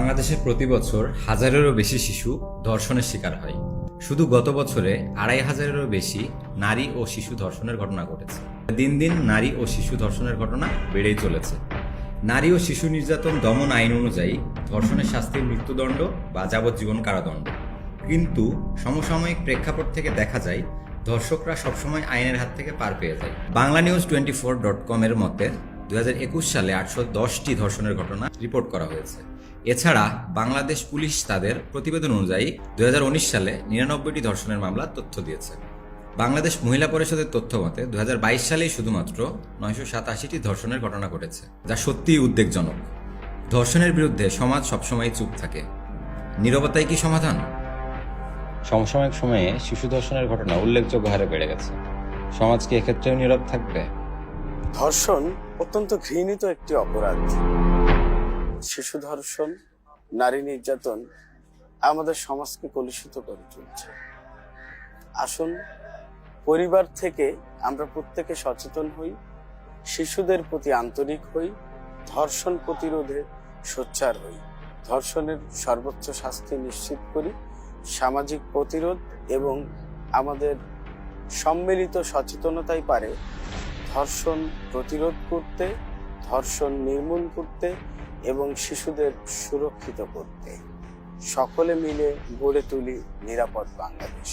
বাংলাদেশে প্রতি বছর হাজারেরও বেশি শিশু ধর্ষণের শিকার হয়। শুধু গত বছরে ২৫০০-এরও বেশি নারী ও শিশু ধর্ষণের ঘটনা ঘটেছে। দিন দিন নারী ও শিশু ধর্ষণের ঘটনা বেড়েই চলেছে। নারী ও শিশু নির্যাতন দমন আইন অনুযায়ী ধর্ষণের শাস্তি মৃত্যুদণ্ড বা যাবজ্জীবন কারাদণ্ড। কিন্তু সমসাময়িক প্রেক্ষাপট থেকে দেখা যায় ধর্ষকরা সবসময় আইনের হাত থেকে পার পেয়ে যায়। BanglaNews24.com এর মতে ২০২১ সালে ৮১০টি ধর্ষণের ঘটনা রিপোর্ট করা হয়েছে। এছাড়া বাংলাদেশ পুলিশ তাদের প্রতিবেদন অনুযায়ী ২০১৯ সালে ৯৯টি ধর্ষণের মামলার তথ্য দিয়েছে। বাংলাদেশ মহিলা পরিষদের তথ্য মতে ২০২২ সালেই শুধুমাত্র ৯৮৭টি ধর্ষণের ঘটনা ঘটেছে, যা সত্যিই উদ্বেগজনক। ধর্ষণের বিরুদ্ধে সমাজ সবসময় চুপ থাকে। নীরবতাই কি সমাধান? সমসাময়িক সময়ে শিশু ধর্ষণের ঘটনা উল্লেখযোগ্য হারে বেড়ে গেছে। সমাজ কি এক্ষেত্রেও নীরব থাকবে? ধর্ষণ অত্যন্ত ঘৃণিত একটি অপরাধ। শিশু ধর্ষণ, নারী নির্যাতন আমাদের সমাজকে কলুষিত করে তুলছে। আসুন পরিবার থেকে আমরা প্রত্যেকে সচেতন হই, শিশুদের প্রতি আন্তরিক হই, ধর্ষণ প্রতিরোধে সোচ্চার হই, ধর্ষণের সর্বোচ্চ শাস্তি নিশ্চিত করি। সামাজিক প্রতিরোধ এবং আমাদের সম্মিলিত সচেতনতাই পারে ধর্ষণ প্রতিরোধ করতে, ধর্ষণ নির্মূল করতে এবং শিশুদের সুরক্ষিত করতে। সকলে মিলে গড়ে তুলি নিরাপদ বাংলাদেশ।